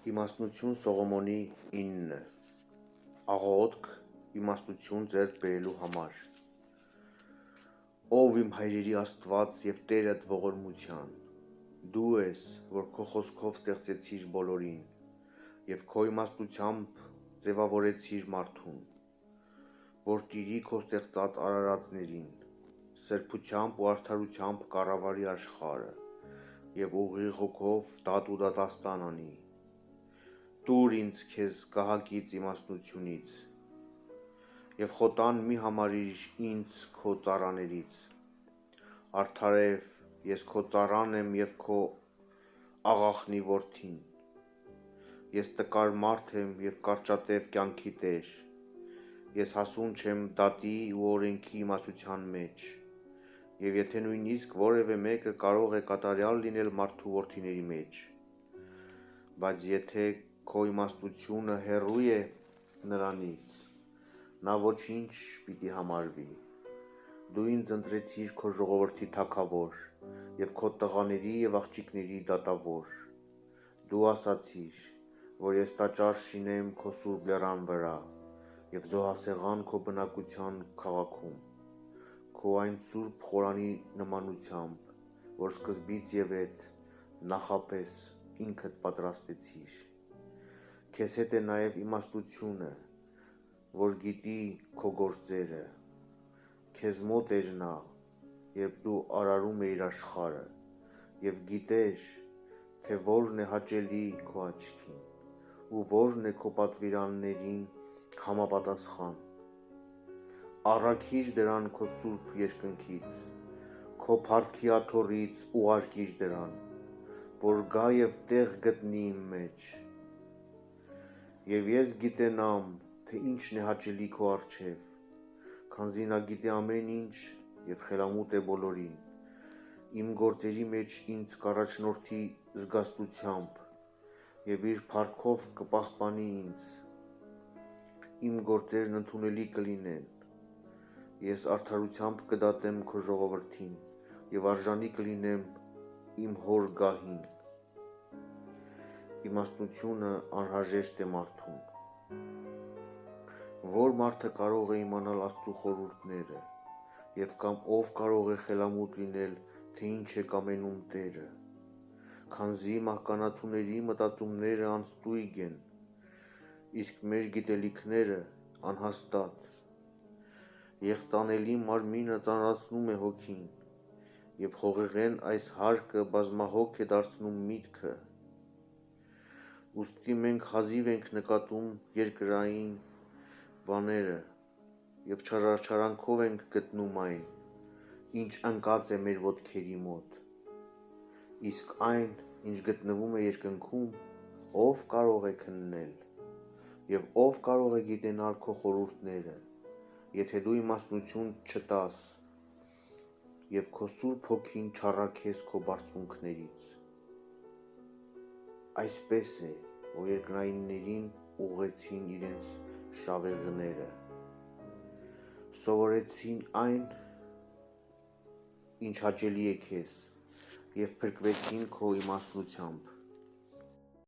Իմաստնություն Սողոմոնի 9 Աղոթք իմաստնություն ձեռք բերելու համար Ով իմ հայրերի Աստված և Տերդ ողորմության, դու ես, որ քո խոսքով ստեղծեցիր բոլորին և քո իմաստնությամբ ձևավորեցիր մարդուն, որ տիրի քո ստեղծած արարածներին, սրբությամբ ու արդարությամբ կառավարի աշխարհը և ուղիղ հոգով դատ ու դատաստան անի, տուր ինձ քեզ գահակից իմաստնությունից և խոտան մի համարիր ինձ քո ծառաներից, արդարև ես քո ծառան եմ և քո աղախնի որդին, ես տկար մարդ եմ և կարճատև կյանքի տեր, ես հասուն չեմ դատի ու օրենքի իմացության մեջ, և եթե նույնիսկ որևէ մեկը կարող է կատարյալ լինել մարդու որդիների մեջ, բայց եթե քո իմաստնությունը հեռու է նրանից, նա ոչինչ պիտի համարվի, դու ինձ ընտրեցիր քո ժողովրդի թագավոր և քո տղաների և աղջիկների դատավոր, դու ասացիր, որ ես տաճար շինեմ քո սուրբ լեռան վրա և զոհասեղան քո բնակության քաղաքում, քո այն սուրբ խորանի նմանությամբ, որ սկզբից և ետ նախապես ինքդ պատրաստեցիր, քեզ հետ է նաև իմաստնությունը, որ գիտի քո գործերը, քեզ մոտ էր նա, երբ դու արարում էիր աշխարհը և գիտեր, թե որն է հաճելի քո աչքին ու որն է քո պատվիրաններին համապատասխան, առաքիր դրան քո սուրբ երկնքից, քո փառքի աթոռից ուղարկիր դրան, որ գա և տեղ գտնի իմ մեջ, և ես գիտենամ, թե ինչն է հաճելի քո առջև, քանզի նա գիտի ամեն ինչ և խելամուտ է բոլորին, իմ գործերի մեջ ինձ կառաջնորդի զգաստությամբ և իր փառքով կպահպանի ինձ, իմ գործերն ընդունելի կլինեն, ես արդարությամբ կդատեմ քո ժողովրդին և արժանի կլինեմ իմ հոր գահին, իմաստնությունը անհրաժեշտ է մարդուն, որ մարդը կարող է իմանալ Աստծու խորհուրդները և կամ ով կարող է խելամուտ լինել, թե ինչ է կամենում Տերը, քանզի մահկանացուների մտածումները անստույգ են, իսկ մեր գիտելիքները անհաստատ, եղծանելի մարմինը ծանրացնում է հոգին և հողեղեն այս հարկը բազմահոգ է դարձնում միտքը, ուստի մենք հազիվ ենք նկատում երկրային բաները և չարչարանքով ենք գտնում այն, ինչ ընկած է մեր ոտքերի մոտ, իսկ այն, ինչ գտնվում է երկնքում, ով կարող է քննել և ով կարող է գիտենալ քո խորհուրդները, եթե դու իմաստնություն չտաս և քո Սուրբ Հոգին չառաքես քո բարձունքներից, այսպես է, որ երկրայիններին ուղղեցին իրենց շավիղները, սովորեցին այն, ինչ հաճելի է քեզ և փրկվեցին քո իմաստնությամբ,